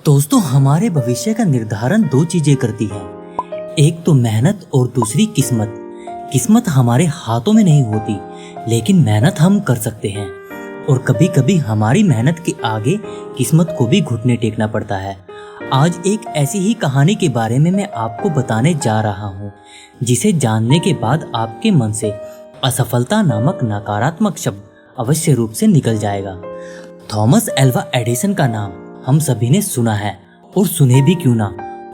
दोस्तों, हमारे भविष्य का निर्धारण दो चीजें करती हैं। एक तो मेहनत और दूसरी किस्मत। किस्मत हमारे हाथों में नहीं होती, लेकिन मेहनत हम कर सकते हैं। और कभी कभी हमारी मेहनत के आगे किस्मत को भी घुटने टेकना पड़ता है। आज एक ऐसी ही कहानी के बारे में मैं आपको बताने जा रहा हूँ, जिसे जानने के बाद आपके मन से असफलता नामक नकारात्मक शब्द अवश्य रूप से निकल जाएगा। थॉमस एल्वा एडिसन का नाम हम सभी ने सुना है, और सुने भी क्यों ना।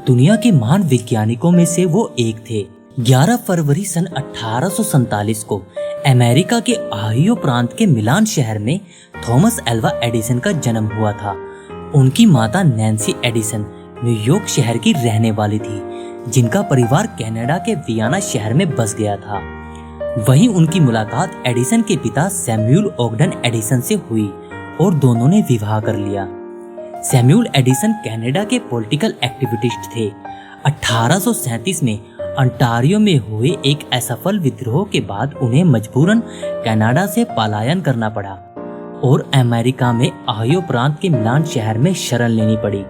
दुनिया के महान वैज्ञानिकों में से वो एक थे। 11 फरवरी सन 1847 को अमेरिका के ओहायो प्रांत के मिलान शहर में थॉमस एल्वा एडिसन का जन्म हुआ था। उनकी माता नैन्सी एडिसन न्यूयॉर्क शहर की रहने वाली थी, जिनका परिवार कनाडा के वियना शहर में बस गया था। वहीं उनकी मुलाकात एडिसन के पिता सैमुअल ओगडन एडिसन से हुई और दोनों ने विवाह कर लिया। सैमुअल एडिसन कनाडा के पॉलिटिकल एक्टिविस्ट थे। 1837 में अंटारियो में हुए एक असफल विद्रोह के बाद उन्हें मजबूरन कनाडा से पलायन करना पड़ा और अमेरिका में ओहायो प्रांत के मिलान शहर में शरण लेनी पड़ी।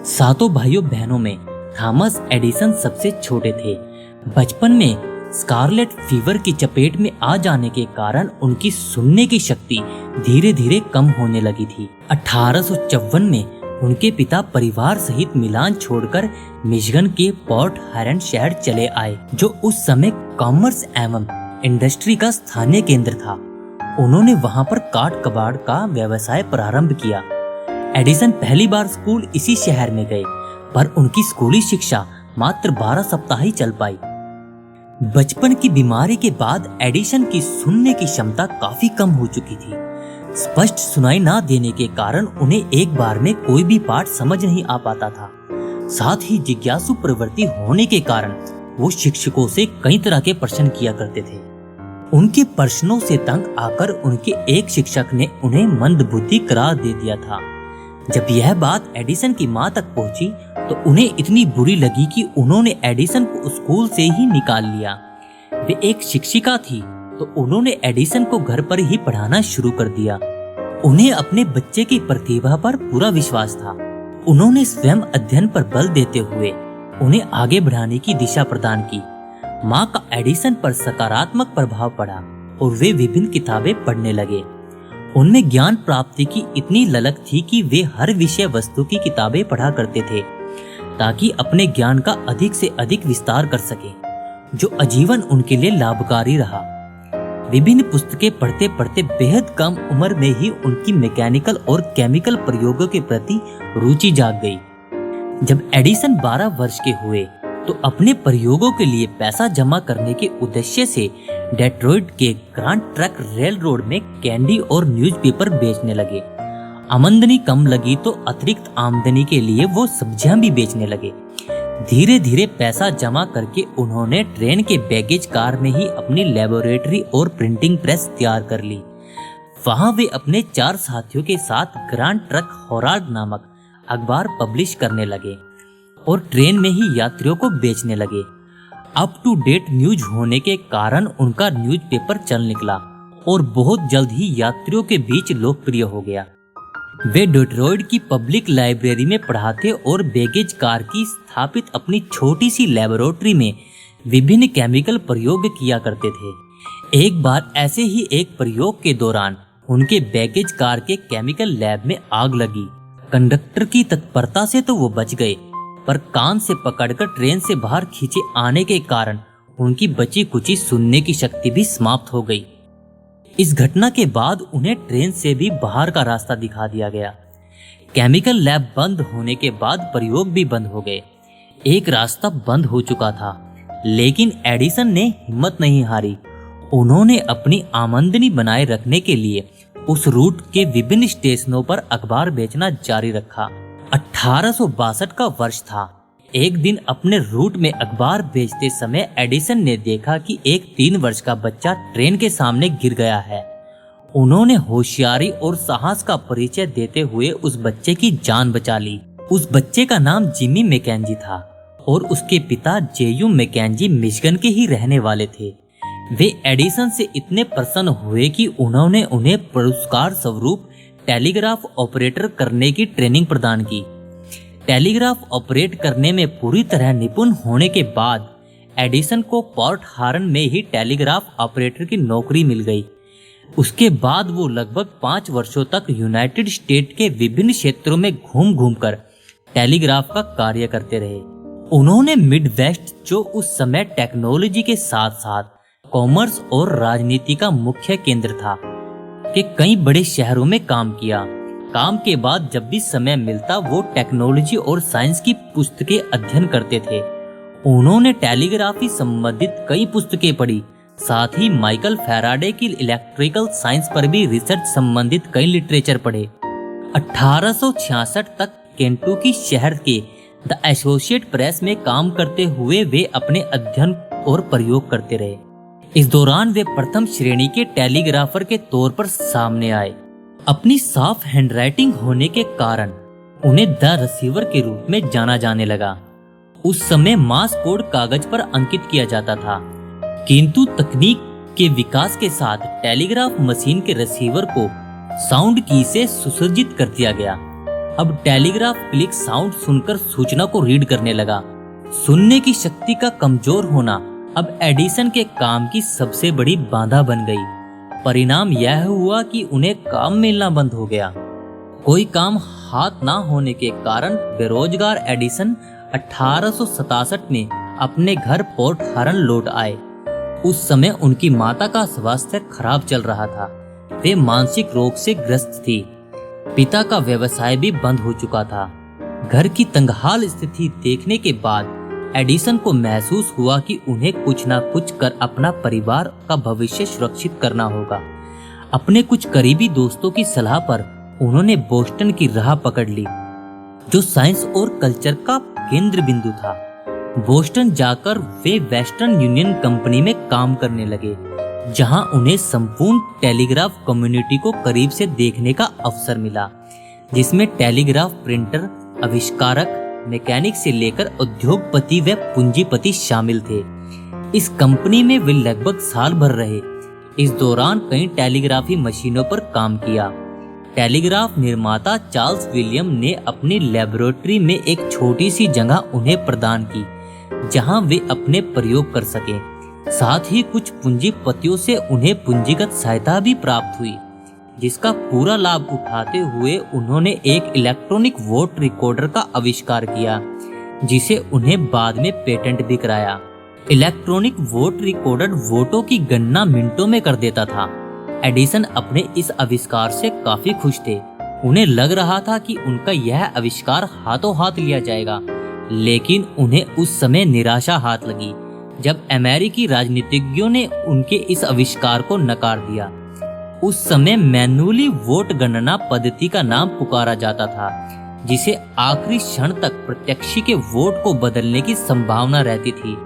सातों भाइयों बहनों में थॉमस एडिसन सबसे छोटे थे। बचपन में स्कारलेट फीवर की चपेट में आ जाने के कारण उनकी सुनने की शक्ति धीरे धीरे कम होने लगी थी। 1854 में उनके पिता परिवार सहित मिलान छोड़कर मिशिगन के पोर्ट हेरन शहर चले आए, जो उस समय कॉमर्स एवं इंडस्ट्री का स्थानीय केंद्र था। उन्होंने वहां पर काट कबाड़ का व्यवसाय प्रारंभ किया। एडिसन पहली बार स्कूल इसी शहर में गए, पर उनकी स्कूली शिक्षा मात्र 12 सप्ताह ही चल पाई। बचपन की बीमारी के बाद एडिसन की सुनने की क्षमता काफी कम हो चुकी थी। स्पष्ट सुनाई ना देने के कारण उन्हें एक बार में कोई भी पाठ समझ नहीं आ पाता था। साथ ही जिज्ञासु प्रवृत्ति होने के कारण वो शिक्षकों से कई तरह के प्रश्न किया करते थे। उनके प्रश्नों से तंग आकर उनके एक शिक्षक ने उन्हें मंदबुद्धि करार दे दिया था। जब यह बात एडिसन की मां तक पहुंची तो उन्हें इतनी बुरी लगी कि उन्होंने एडिसन को स्कूल से ही निकाल लिया। वे एक शिक्षिका थी, तो उन्होंने एडिसन को घर पर ही पढ़ाना शुरू कर दिया। उन्हें अपने बच्चे की प्रतिभा पर पूरा विश्वास था। उन्होंने स्वयं अध्ययन पर बल देते हुए उन्हें आगे बढ़ाने की दिशा प्रदान की। मां का एडिसन पर सकारात्मक प्रभाव पड़ा और वे विभिन्न किताबें पढ़ने लगे। उनमें ज्ञान प्राप्ति की इतनी ललक थी कि वे हर विषय वस्तु की किताबें पढ़ा करते थे, ताकि अपने ज्ञान का अधिक से अधिक विस्तार कर सके, जो आजीवन उनके लिए लाभकारी रहा। विभिन्न पुस्तकें पढ़ते पढ़ते बेहद कम उम्र में ही उनकी मैकेनिकल और केमिकल प्रयोगों के प्रति रुचि जाग गई। जब एडिसन 12 वर्ष के हुए तो अपने प्रयोगों के लिए पैसा जमा करने के उद्देश्य से डेट्रॉइट के ग्रैंड ट्रक रेल रोड में कैंडी और न्यूज़पेपर बेचने लगे। आमदनी कम लगी तो अतिरिक्त आमदनी के लिए वो सब्जियां भी बेचने लगे। धीरे धीरे पैसा जमा करके उन्होंने ट्रेन के बैगेज कार में ही अपनी लेबोरेटरी और प्रिंटिंग प्रेस तैयार कर ली। वहां वे अपने 4 साथियों के साथ ग्रैंड ट्रक हेराल्ड नामक अखबार पब्लिश करने लगे और ट्रेन में ही यात्रियों को बेचने लगे। अप टू डेट न्यूज होने के कारण उनका न्यूज़पेपर चल निकला और बहुत जल्द ही यात्रियों के बीच लोकप्रिय हो गया। वे डेट्रॉइट की पब्लिक लाइब्रेरी में पढ़ाते और बैगेज कार की स्थापित अपनी छोटी सी लेबोरेटरी में विभिन्न केमिकल प्रयोग किया करते थे। एक बार ऐसे ही एक प्रयोग के दौरान उनके बैगेज कार के केमिकल लैब में आग लगी। कंडक्टर की तत्परता से तो वो बच गए, पर कान से पकड़कर ट्रेन से बाहर खींचे आने के कारण उनकी बची कुची सुनने की शक्ति भी समाप्त हो गई। इस घटना के बाद उन्हें ट्रेन से भी बाहर का रास्ता दिखा दिया गया। केमिकल लैब बंद होने के बाद प्रयोग भी बंद हो गए। एक रास्ता बंद हो चुका था, लेकिन एडिसन ने हिम्मत नहीं हारी। उन्होंने अपनी आमदनी बनाए रखने के लिए उस रूट के विभिन्न स्टेशनों पर अखबार बेचना जारी रखा। 1862 का वर्ष था। एक दिन अपने रूट में अखबार बेचते समय एडिसन ने देखा कि एक 3 वर्ष का बच्चा ट्रेन के सामने गिर गया है। उन्होंने होशियारी और साहस का परिचय देते हुए उस बच्चे की जान बचा ली। उस बच्चे का नाम जिमी मैकेंजी था और उसके पिता जेयू मैकेंजी मिशिगन के ही रहने वाले थे। वे एडिसन से इतने प्रसन्न हुए कि उन्होंने उन्हें पुरस्कार स्वरूप टेलीग्राफ ऑपरेटर करने की ट्रेनिंग प्रदान की। टेलीग्राफ ऑपरेट करने में पूरी तरह निपुण होने के बाद एडिसन को पोर्ट हार्न में ही टेलीग्राफ ऑपरेटर की नौकरी मिल गई। उसके बाद वो लगभग 5 वर्षों तक यूनाइटेड स्टेट के विभिन्न क्षेत्रों में घूम घूम कर टेलीग्राफ का कार्य करते रहे। उन्होंने मिड वेस्ट, जो उस समय टेक्नोलॉजी के साथ साथ कॉमर्स और राजनीति का मुख्य केंद्र था, के कई बड़े शहरों में काम किया। काम के बाद जब भी समय मिलता वो टेक्नोलॉजी और साइंस की पुस्तकें अध्ययन करते थे। उन्होंने टेलीग्राफी संबंधित कई पुस्तकें पढ़ी, साथ ही माइकल फैराडे की इलेक्ट्रिकल साइंस पर भी रिसर्च संबंधित कई लिटरेचर पढ़े। 1866 तक केंटुकी शहर के द एसोसिएट प्रेस में काम करते हुए वे अपने अध्ययन और प्रयोग करते रहे। इस दौरान वे प्रथम श्रेणी के टेलीग्राफर के तौर पर सामने आए। अपनी साफ हैंडराइटिंग होने के कारण उन्हें द रिसीवर के रूप में जाना जाने लगा। उस समय मास कोड कागज पर अंकित किया जाता था, किंतु तकनीक के विकास के साथ टेलीग्राफ मशीन के रिसीवर को साउंड की से सुसज्जित कर दिया गया। अब टेलीग्राफ क्लिक साउंड सुनकर सूचना को रीड करने लगा। सुनने की शक्ति का कमजोर होना अब एडिसन के काम की सबसे बड़ी बाधा बन गई। परिणाम यह हुआ कि उन्हें काम मिलना बंद हो गया। कोई काम हाथ ना होने के कारण बेरोजगार एडिसन 1867 में अपने घर पोर्ट हरन लौट आए। उस समय उनकी माता का स्वास्थ्य खराब चल रहा था। वे मानसिक रोग से ग्रस्त थी। पिता का व्यवसाय भी बंद हो चुका था। घर की तंगहाल स्थिति देखने के बाद एडिसन को महसूस हुआ कि उन्हें कुछ ना कुछ कर अपना परिवार का भविष्य सुरक्षित करना होगा। अपने कुछ करीबी दोस्तों की सलाह पर उन्होंने बोस्टन की राह पकड़ ली, जो साइंस और कल्चर का केंद्र बिंदु था। बोस्टन जाकर वे वेस्टर्न यूनियन कंपनी में काम करने लगे, जहां उन्हें संपूर्ण टेलीग्राफ कम्युनिटी को करीब से देखने का अवसर मिला, जिसमें टेलीग्राफ प्रिंटर, आविष्कारक, मैकेनिक से लेकर उद्योगपति व पूंजीपति शामिल थे। इस कंपनी में वे लगभग साल भर रहे। इस दौरान कई टेलीग्राफी मशीनों पर काम किया। टेलीग्राफ निर्माता चार्ल्स विलियम ने अपनी लेबोरेटरी में एक छोटी सी जगह उन्हें प्रदान की, जहां वे अपने प्रयोग कर सके। साथ ही कुछ पूंजीपतियों से उन्हें पूंजीगत सहायता भी प्राप्त हुई, जिसका पूरा लाभ उठाते हुए उन्होंने एक इलेक्ट्रॉनिक वोट रिकॉर्डर का आविष्कार किया, जिसे उन्हें बाद में पेटेंट भी कराया। इलेक्ट्रॉनिक वोट रिकॉर्डर वोटों की गणना मिनटों में कर देता था। एडिसन अपने इस आविष्कार से काफी खुश थे। उन्हें लग रहा था कि उनका यह आविष्कार हाथों हाथ लिया जाएगा, लेकिन उन्हें उस समय निराशा हाथ लगी जब अमेरिकी राजनीतिज्ञों ने उनके इस आविष्कार को नकार दिया। उस समय मैन्युअली वोट गणना पद्धति का नाम पुकारा जाता था, जिसे आखिरी क्षण तक प्रत्याशी के वोट को बदलने की संभावना रहती थी।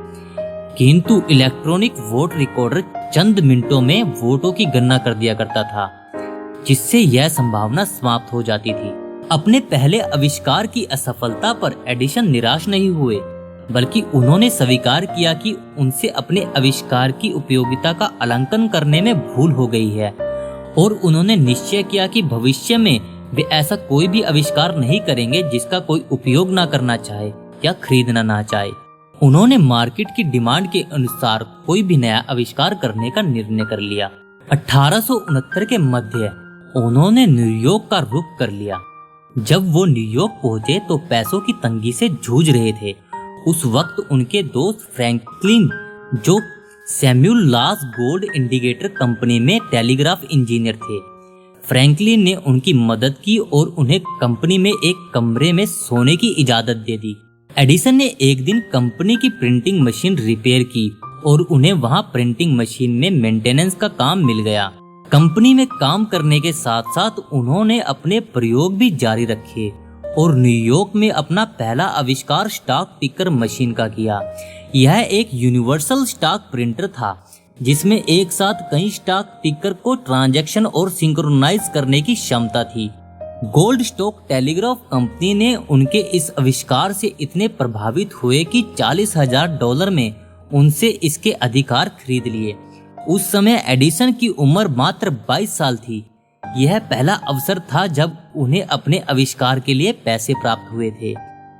किंतु इलेक्ट्रॉनिक वोट रिकॉर्डर चंद मिनटों में वोटों की गणना कर दिया करता था, जिससे यह संभावना समाप्त हो जाती थी। अपने पहले आविष्कार की असफलता पर एडिसन निराश नहीं हुए, बल्कि उन्होंने स्वीकार किया कि उनसे अपने आविष्कार की उपयोगिता का आकलन करने में भूल हो गई है, और उन्होंने निश्चय किया कि भविष्य में वे ऐसा कोई भी आविष्कार नहीं करेंगे जिसका कोई उपयोग ना करना चाहे या खरीदना ना चाहे। उन्होंने मार्केट की डिमांड के अनुसार कोई भी नया आविष्कार करने का निर्णय कर लिया। 1869 के मध्य उन्होंने न्यूयॉर्क का रुख कर लिया। जब वो न्यूयॉर्क पहुंचे तो पैसों की तंगी से जूझ रहे थे। उस वक्त उनके दोस्त फ्रैंकलिन, जो सैम्यूल लास गोल्ड इंडिकेटर कंपनी में टेलीग्राफ इंजीनियर थे, फ्रैंकलिन ने उनकी मदद की और उन्हें कंपनी में एक कमरे में सोने की इजाजत दे दी। एडिसन ने एक दिन कंपनी की प्रिंटिंग मशीन रिपेयर की और उन्हें वहां प्रिंटिंग मशीन में मेंटेनेंस का काम मिल गया। कंपनी में काम करने के साथ साथ उन्होंने अपने प्रयोग भी जारी रखे और न्यूयॉर्क में अपना पहला आविष्कार स्टॉक टिकर मशीन का किया। यह एक यूनिवर्सल स्टॉक प्रिंटर था, जिसमें एक साथ कई स्टॉक टिकर को ट्रांजैक्शन और सिंक्रोनाइज करने की क्षमता थी। गोल्ड स्टॉक टेलीग्राफ कंपनी ने उनके इस आविष्कार से इतने प्रभावित हुए कि $40,000 में उनसे इसके अधिकार खरीद लिए। उस समय एडिसन की उम्र मात्र 22 साल थी। यह पहला अवसर था जब उन्हें अपने आविष्कार के लिए पैसे प्राप्त हुए थे।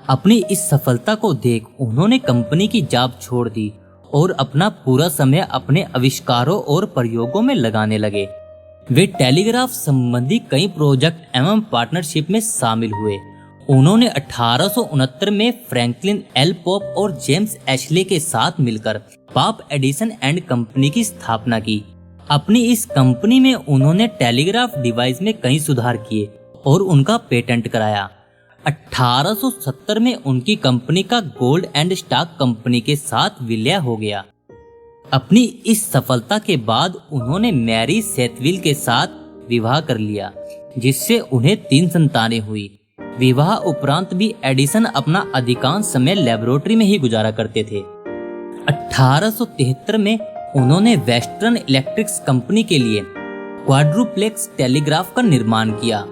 अपनी इस सफलता को देख उन्होंने कंपनी की जॉब छोड़ दी और अपना पूरा समय अपने आविष्कारों और प्रयोगों में लगाने लगे। वे टेलीग्राफ संबंधी कई प्रोजेक्ट एवं पार्टनरशिप में शामिल हुए। उन्होंने 1869 में फ्रैंकलिन एल पॉप और जेम्स एशले के साथ मिलकर पॉप एडिसन एंड कंपनी की स्थापना की। अपनी इस कंपनी में उन्होंने टेलीग्राफ डिवाइस में कई सुधार किए और उनका पेटेंट कराया। 1870 में उनकी कंपनी का गोल्ड एंड स्टॉक कंपनी के साथ विलय हो गया। अपनी इस सफलता के बाद उन्होंने मैरी सेथविल के साथ विवाह कर लिया, जिससे उन्हें 3 संतानें हुई। विवाह उपरांत भी एडिसन अपना अधिकांश समय लेबोरेटरी में ही गुजारा करते थे। 1873 में उन्होंने वेस्टर्न इलेक्ट्रिक्स कंपनी के लिए क्वाड्रुप्लेक्स टेलीग्राफ का निर्माण किया,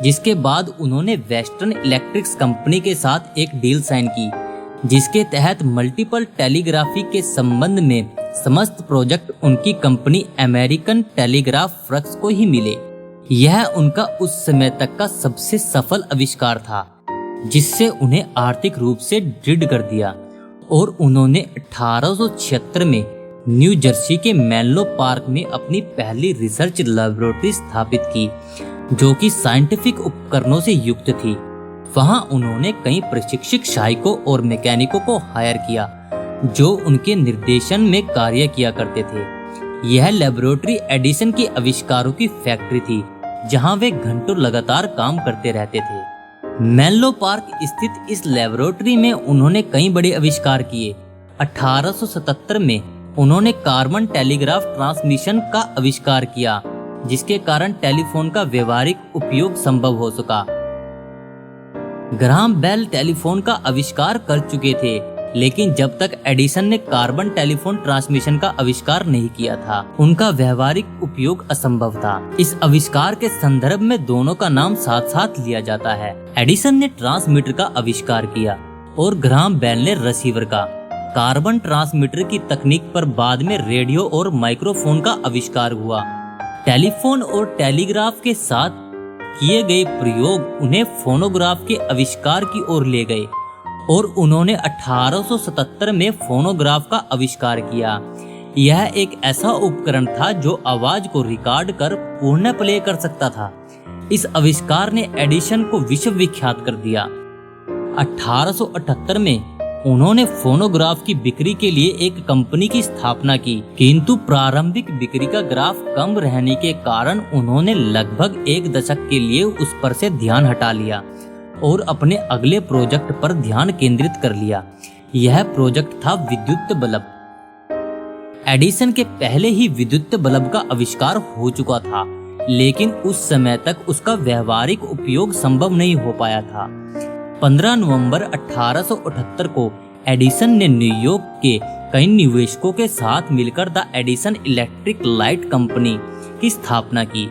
जिसके बाद उन्होंने वेस्टर्न इलेक्ट्रिक्स कंपनी के साथ एक डील साइन की, जिसके तहत मल्टीपल टेलीग्राफी के संबंध में समस्त प्रोजेक्ट उनकी कंपनी अमेरिकन टेलीग्राफ वर्क्स को ही मिले। यह उनका उस समय तक का सबसे सफल आविष्कार था, जिससे उन्हें आर्थिक रूप से दृढ़ कर दिया और उन्होंने 1876 में न्यू जर्सी के मेनलो पार्क में अपनी पहली रिसर्च लैबोरेटरी स्थापित की, जो कि साइंटिफिक उपकरणों से युक्त थी। वहां उन्होंने कई प्रशिक्षित सहायकों और मैकेनिकों को हायर किया, जो उनके निर्देशन में कार्य किया करते थे। यह लैबोरेटरी एडिसन के आविष्कारों की फैक्ट्री थी, जहां वे घंटों लगातार काम करते रहते थे। मेनलो पार्क स्थित इस लैबोरेटरी में उन्होंने कई बड़े आविष्कार किए। 1877 में उन्होंने कार्बन टेलीग्राफ ट्रांसमिशन का आविष्कार किया, जिसके कारण टेलीफोन का व्यवहारिक उपयोग संभव हो सका। ग्राहम बेल टेलीफोन का आविष्कार कर चुके थे, लेकिन जब तक एडिसन ने कार्बन टेलीफोन ट्रांसमिशन का आविष्कार नहीं किया था, उनका व्यवहारिक उपयोग असंभव था। इस आविष्कार के संदर्भ में दोनों का नाम साथ साथ लिया जाता है। एडिसन ने ट्रांसमीटर का आविष्कार किया और ग्राहम बेल ने रिसीवर का। कार्बन ट्रांसमीटर की तकनीक पर बाद में रेडियो और माइक्रोफोन का आविष्कार हुआ। टेलीफोन और टेलीग्राफ के साथ किए गए प्रयोग उन्हें फोनोग्राफ के आविष्कार की ओर ले गए और उन्होंने 1877 में फोनोग्राफ का आविष्कार किया। यह एक ऐसा उपकरण था जो आवाज को रिकॉर्ड कर पुनः प्ले कर सकता था। इस आविष्कार ने एडिसन को विश्व विख्यात कर दिया। 1878 में उन्होंने फोनोग्राफ की बिक्री के लिए एक कंपनी की स्थापना की, किंतु प्रारंभिक बिक्री का ग्राफ कम रहने के कारण उन्होंने लगभग 1 दशक के लिए उस पर से ध्यान हटा लिया और अपने अगले प्रोजेक्ट पर ध्यान केंद्रित कर लिया। यह प्रोजेक्ट था विद्युत बल्ब। एडिसन के पहले ही विद्युत बल्ब का आविष्कार हो चुका था, लेकिन उस समय तक उसका व्यवहारिक उपयोग संभव नहीं हो पाया था। 15 नवंबर 1878 को एडिसन ने न्यूयॉर्क के कई निवेशकों के साथ मिलकर the Edison electric light company की स्थापना की,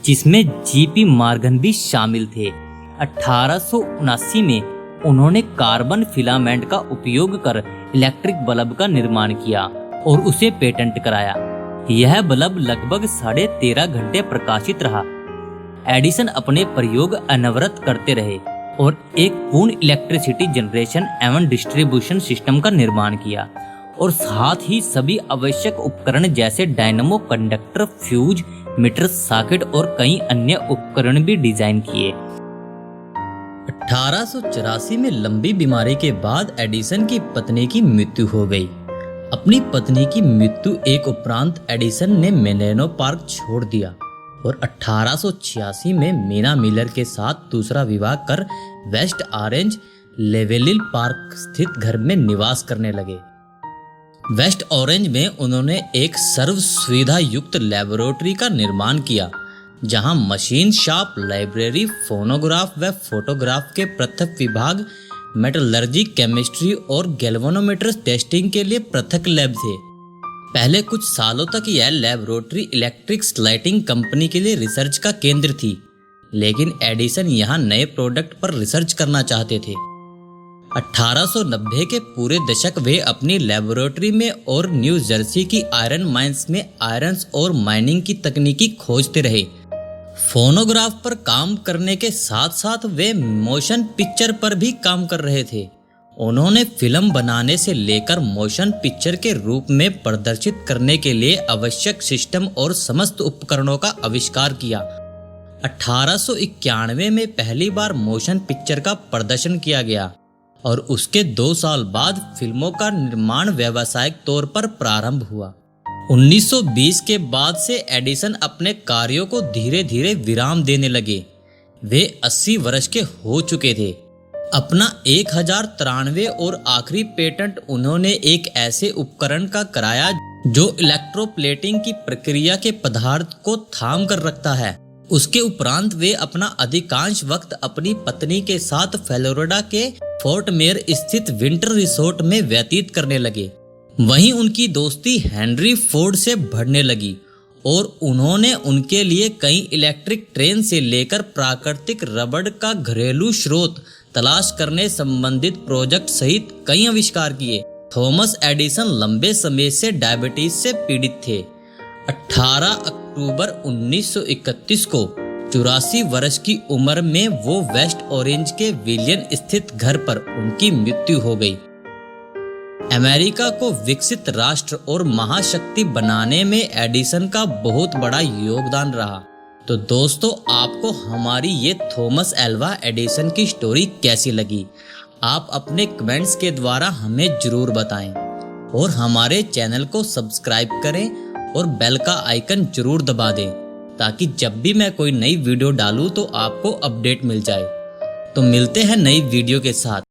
जिसमें जीपी मॉर्गन भी शामिल थे। 1879 में उन्होंने कार्बन फिलामेंट का उपयोग कर इलेक्ट्रिक बल्ब का निर्माण किया और उसे पेटेंट कराया। यह बल्ब लगभग 13.5 घंटे प्रकाशित रहा। एडिसन अपने प्रयोग अनवरत करते रहे और एक पूर्ण इलेक्ट्रिसिटी जनरेशन एवं डिस्ट्रीब्यूशन सिस्टम का निर्माण किया और साथ ही सभी आवश्यक उपकरण जैसे dynamo, conductor, fuse, meter, socket और कई अन्य उपकरण भी डिजाइन किए। 1884 में लंबी बीमारी के बाद एडिसन की पत्नी की मृत्यु हो गई। अपनी पत्नी की मृत्यु एक उपरांत एडिसन ने मेनेनो पार्क छोड़ दिया और 1886 में मीना मिलर के साथ दूसरा विवाह कर वेस्ट ऑरेंज लेवेलिल पार्क स्थित घर में निवास करने लगे। वेस्ट ऑरेंज में उन्होंने एक सर्व सुविधा युक्त लेबोरेटरी का निर्माण किया, जहां मशीन शॉप, लाइब्रेरी, फोनोग्राफ व फोटोग्राफ के पृथक विभाग, मेटलर्जी, केमिस्ट्री और गैल्वेनोमीटर टेस्टिंग के लिए पृथक लैब थे। पहले कुछ सालों तक यह लेबोरेटरी इलेक्ट्रिक्स लाइटिंग कंपनी के लिए रिसर्च का केंद्र थी, लेकिन एडिसन यहां नए प्रोडक्ट पर रिसर्च करना चाहते थे। 1890 के पूरे दशक वे अपनी लेबोरेटरी में और न्यू जर्सी की आयरन माइंस में आयरन और माइनिंग की तकनीकी खोजते रहे। फोनोग्राफ पर काम करने के साथ साथ वे मोशन पिक्चर पर भी काम कर रहे थे। उन्होंने फिल्म बनाने से लेकर मोशन पिक्चर के रूप में प्रदर्शित करने के लिए आवश्यक सिस्टम और समस्त उपकरणों का आविष्कार किया। 1891 में पहली बार मोशन पिक्चर का प्रदर्शन किया गया और उसके 2 साल बाद फिल्मों का निर्माण व्यावसायिक तौर पर प्रारंभ हुआ। 1920 के बाद से एडिसन अपने कार्यों को धीरे धीरे विराम देने लगे। वे 80 वर्ष के हो चुके थे। अपना 1093 और आखिरी पेटेंट उन्होंने एक ऐसे उपकरण का कराया जो इलेक्ट्रोप्लेटिंग की प्रक्रिया के पदार्थ को थाम कर रखता है। उसके उपरांत वे अपना अधिकांश वक्त अपनी पत्नी के साथ फ्लोरिडा के फोर्ट मेयर स्थित विंटर रिसोर्ट में व्यतीत करने लगे। वहीं उनकी दोस्ती हेनरी फोर्ड से बढ़ने लगी और उन्होंने उनके लिए कई इलेक्ट्रिक ट्रेन से लेकर प्राकृतिक रबड़ का घरेलू स्रोत तलाश करने संबंधित प्रोजेक्ट सहित कई आविष्कार किए। थॉमस एडिसन लंबे समय से डायबिटीज से पीड़ित थे। 18 अक्टूबर 1931 को 84 वर्ष की उम्र में वो वेस्ट ऑरेंज के विलियन स्थित घर पर उनकी मृत्यु हो गई। अमेरिका को विकसित राष्ट्र और महाशक्ति बनाने में एडिसन का बहुत बड़ा योगदान रहा। तो दोस्तों, आपको हमारी ये थॉमस एल्वा एडिसन की स्टोरी कैसी लगी? आप अपने कमेंट्स के द्वारा हमें जरूर बताएं और हमारे चैनल को सब्सक्राइब करें और बेल का आइकन जरूर दबा दें ताकि जब भी मैं कोई नई वीडियो डालूं तो आपको अपडेट मिल जाए। तो मिलते हैं नई वीडियो के साथ।